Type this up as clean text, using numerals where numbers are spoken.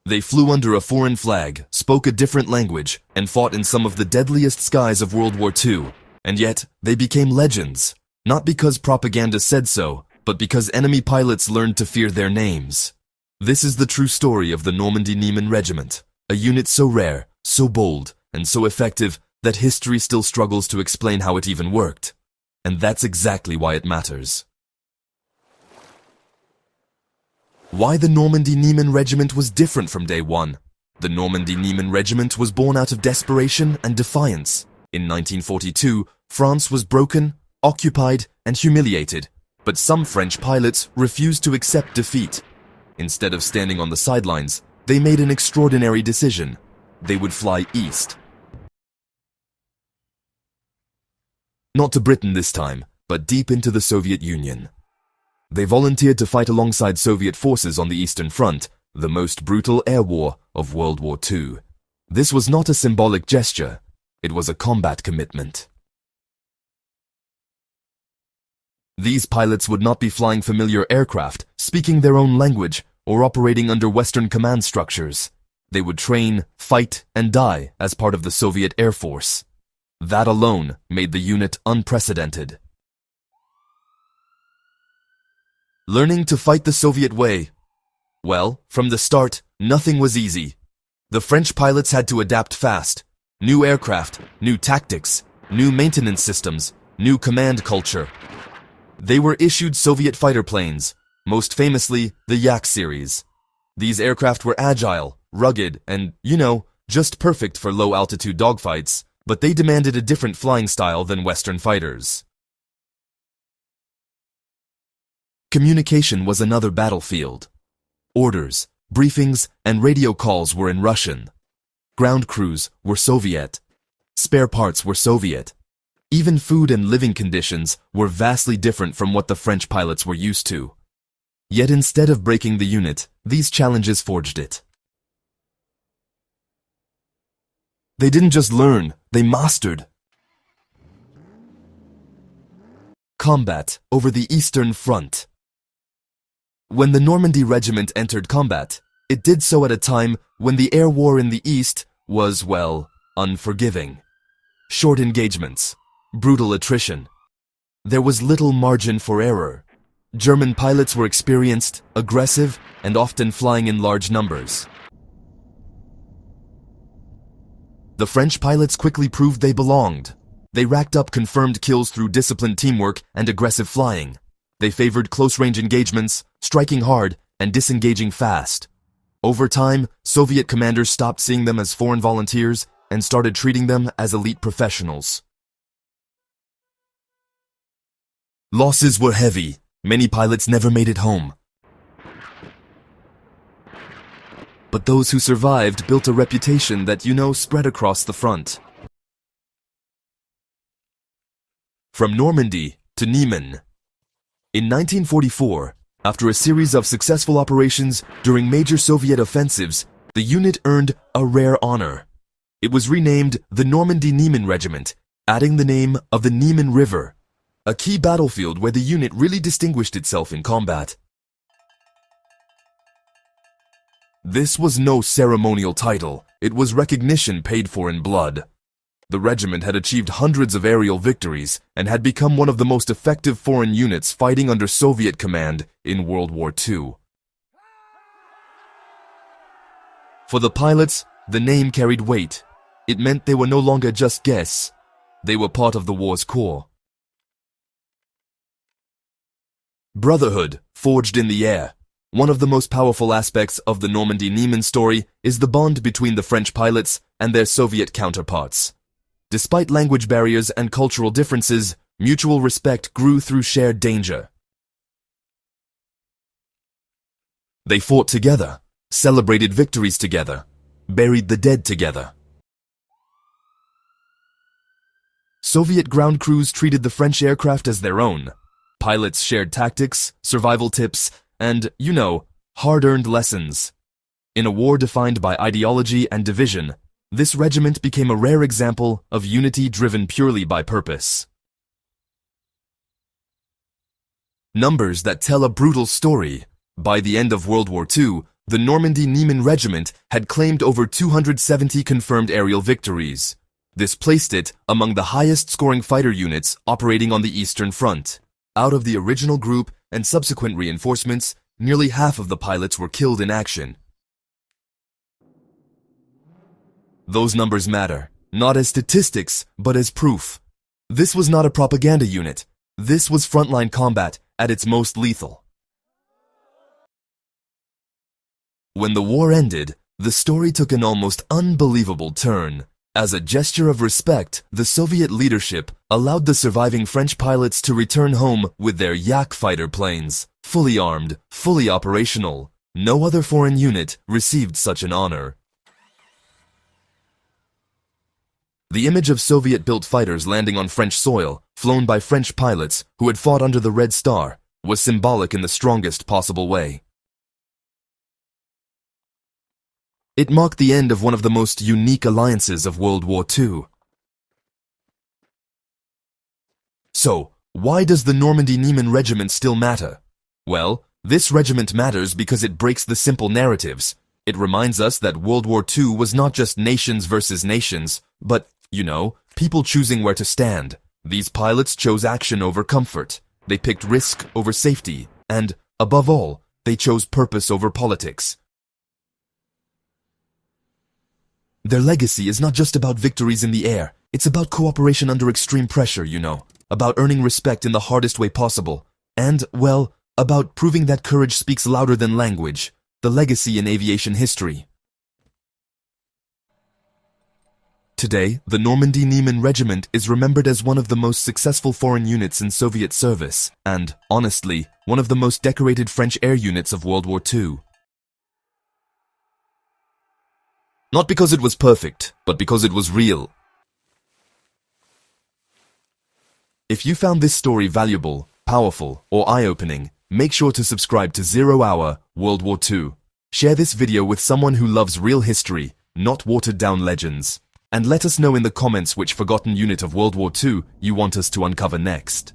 They flew under a foreign flag, spoke a different language, and fought in some of the deadliest skies of World War II. And yet, they became legends. Not because propaganda said so, but because enemy pilots learned to fear their names. This is the true story of the Normandy Niemen Regiment, a unit so rare, so bold, and so effective that history still struggles to explain how it even worked. And that's exactly why it matters. Why the Normandy Niemen Regiment was different from day one. The Normandy Niemen Regiment was born out of desperation and defiance. In 1942, France was broken, occupied, and humiliated, but some French pilots refused to accept defeat. Instead of standing on the sidelines, they made an extraordinary decision. They would fly east. Not to Britain this time, but deep into the Soviet Union. They volunteered to fight alongside Soviet forces on the Eastern Front, the most brutal air war of World War II. This was not a symbolic gesture, it was a combat commitment. These pilots would not be flying familiar aircraft, speaking their own language, or operating under Western command structures. They would train, fight, and die as part of the Soviet Air Force. That alone made the unit unprecedented. Learning to fight the Soviet way. Well, from the start, nothing was easy. The French pilots had to adapt fast. New aircraft, new tactics, new maintenance systems, new command culture. They were issued Soviet fighter planes, most famously the Yak series. These aircraft were agile, rugged, and, just perfect for low-altitude dogfights, but they demanded a different flying style than Western fighters. Communication was another battlefield. Orders, briefings, and radio calls were in Russian. Ground crews were Soviet. Spare parts were Soviet. Even food and living conditions were vastly different from what the French pilots were used to. Yet instead of breaking the unit, these challenges forged it. They didn't just learn, they mastered. Combat over the Eastern Front. When the Normandy Regiment entered combat, it did so at a time when the air war in the East was, well, unforgiving. Short engagements, brutal attrition. There was little margin for error. German pilots were experienced, aggressive, and often flying in large numbers. The French pilots quickly proved they belonged. They racked up confirmed kills through disciplined teamwork and aggressive flying. They favored close-range engagements, striking hard, and disengaging fast. Over time, Soviet commanders stopped seeing them as foreign volunteers and started treating them as elite professionals. Losses were heavy. Many pilots never made it home. But those who survived built a reputation that, spread across the front. From Normandy to Niemen. In 1944, after a series of successful operations during major Soviet offensives, the unit earned a rare honor. It was renamed the Normandy Niemen Regiment, adding the name of the Niemen River, a key battlefield where the unit really distinguished itself in combat. This was no ceremonial title, it was recognition paid for in blood. The regiment had achieved hundreds of aerial victories and had become one of the most effective foreign units fighting under Soviet command in World War II. For the pilots, the name carried weight. It meant they were no longer just guests. They were part of the war's core. Brotherhood, forged in the air. One of the most powerful aspects of the Normandy Niemen story is the bond between the French pilots and their Soviet counterparts. Despite language barriers and cultural differences, mutual respect grew through shared danger. They fought together, celebrated victories together, buried the dead together. Soviet ground crews treated the French aircraft as their own. Pilots shared tactics, survival tips, and, hard-earned lessons. In a war defined by ideology and division, this regiment became a rare example of unity driven purely by purpose. Numbers that tell a brutal story. By the end of World War II, The Normandy Niemen regiment had claimed over 270 confirmed aerial victories. This placed it among the highest-scoring fighter units operating on the Eastern Front. Out of the original group and subsequent reinforcements, nearly half of the pilots were killed in action. Those numbers matter, not as statistics, but as proof. This was not a propaganda unit. This was frontline combat at its most lethal. When the war ended, the story took an almost unbelievable turn. As a gesture of respect, the Soviet leadership allowed the surviving French pilots to return home with their Yak fighter planes, fully armed, fully operational. No other foreign unit received such an honor. The image of Soviet-built fighters landing on French soil, flown by French pilots who had fought under the Red Star, was symbolic in the strongest possible way. It marked the end of one of the most unique alliances of World War II. So, why does the Normandy Niemen regiment still matter? Well, this regiment matters because it breaks the simple narratives. It reminds us that World War II was not just nations versus nations, but, people choosing where to stand. These pilots chose action over comfort. They picked risk over safety. And, above all, they chose purpose over politics. Their legacy is not just about victories in the air. It's about cooperation under extreme pressure, about earning respect in the hardest way possible. And, well, about proving that courage speaks louder than language. The legacy in aviation history. Today, the Normandy Niemen regiment is remembered as one of the most successful foreign units in Soviet service, and, honestly, one of the most decorated French air units of World War II. Not because it was perfect, but because it was real. If you found this story valuable, powerful, or eye-opening, make sure to subscribe to 0 Hour World War II. Share this video with someone who loves real history, not watered-down legends. And let us know in the comments which forgotten unit of World War II you want us to uncover next.